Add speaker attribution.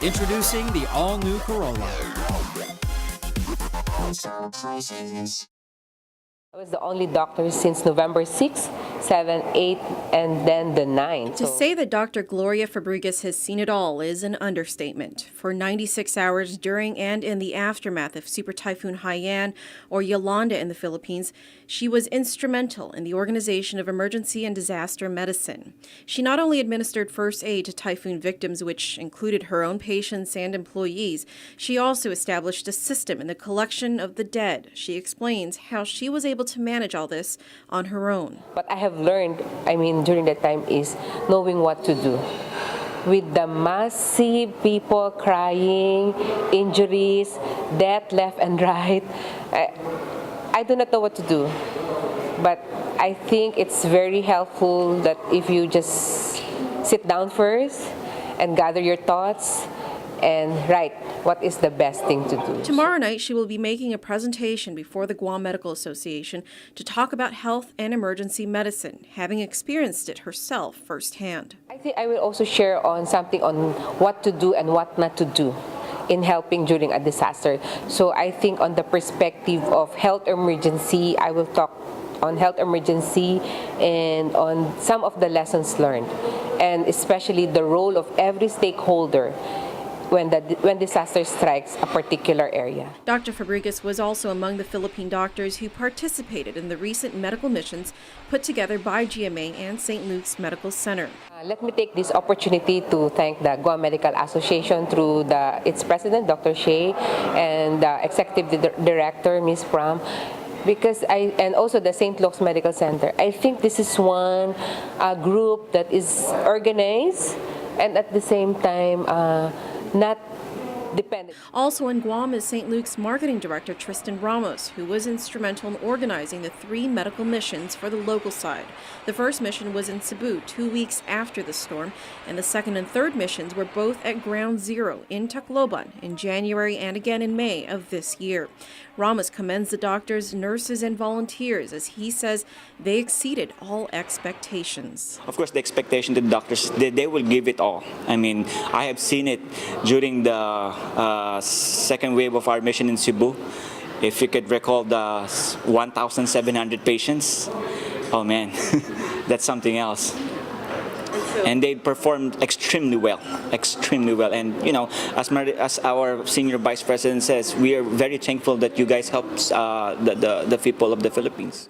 Speaker 1: Introducing the all-new Corolla.
Speaker 2: I was the only doctor since November 6, 7, 8, and then the 9.
Speaker 3: To say that Dr. Gloria Fabregas has seen it all is an understatement. For 96 hours during and in the aftermath of Supertyphoon Haiyan or Yolanda in the Philippines, she was instrumental in the organization of emergency and disaster medicine. She not only administered first aid to typhoon victims, which included her own patients and employees, she also established a system in the collection of the dead. She explains how she was able to manage all this on her own.
Speaker 2: What I have learned, during that time is knowing what to do. With the massive people crying, injuries, death left and right, I do not know what to do. But I think it's very helpful that if you just sit down first and gather your thoughts and write what is the best thing to do.
Speaker 3: Tomorrow night, she will be making a presentation before the Guam Medical Association to talk about health and emergency medicine, having experienced it herself firsthand.
Speaker 2: I think I will also share on something on what to do and what not to do in helping during a disaster. So I think on the perspective of health emergency, I will talk on health emergency and on some of the lessons learned, and especially the role of every stakeholder when disaster strikes a particular area.
Speaker 3: Dr. Fabregas was also among the Philippine doctors who participated in the recent medical missions put together by GMA and St. Luke's Medical Center.
Speaker 2: Let me take this opportunity to thank the Guam Medical Association through its president, Dr. Shea, and the executive director, Ms. Pram, and also the St. Luke's Medical Center. I think this is one group that is organized and at the same time not dependent.
Speaker 3: Also in Guam is St. Luke's marketing director Tristan Ramos, who was instrumental in organizing the 3 medical missions for the local side. The first mission was in Cebu 2 weeks after the storm, and the second and third missions were both at Ground Zero in Tacloban in January and again in May of this year. Ramos commends the doctors, nurses, and volunteers as he says they exceeded all expectations.
Speaker 4: Of course, the expectation to the doctors, they will give it all. I have seen it during the second wave of our mission in Cebu. If you could recall the 1,700 patients, oh man, that's something else. And they performed extremely well. And as our senior vice president says, we are very thankful that you guys helped the people of the Philippines.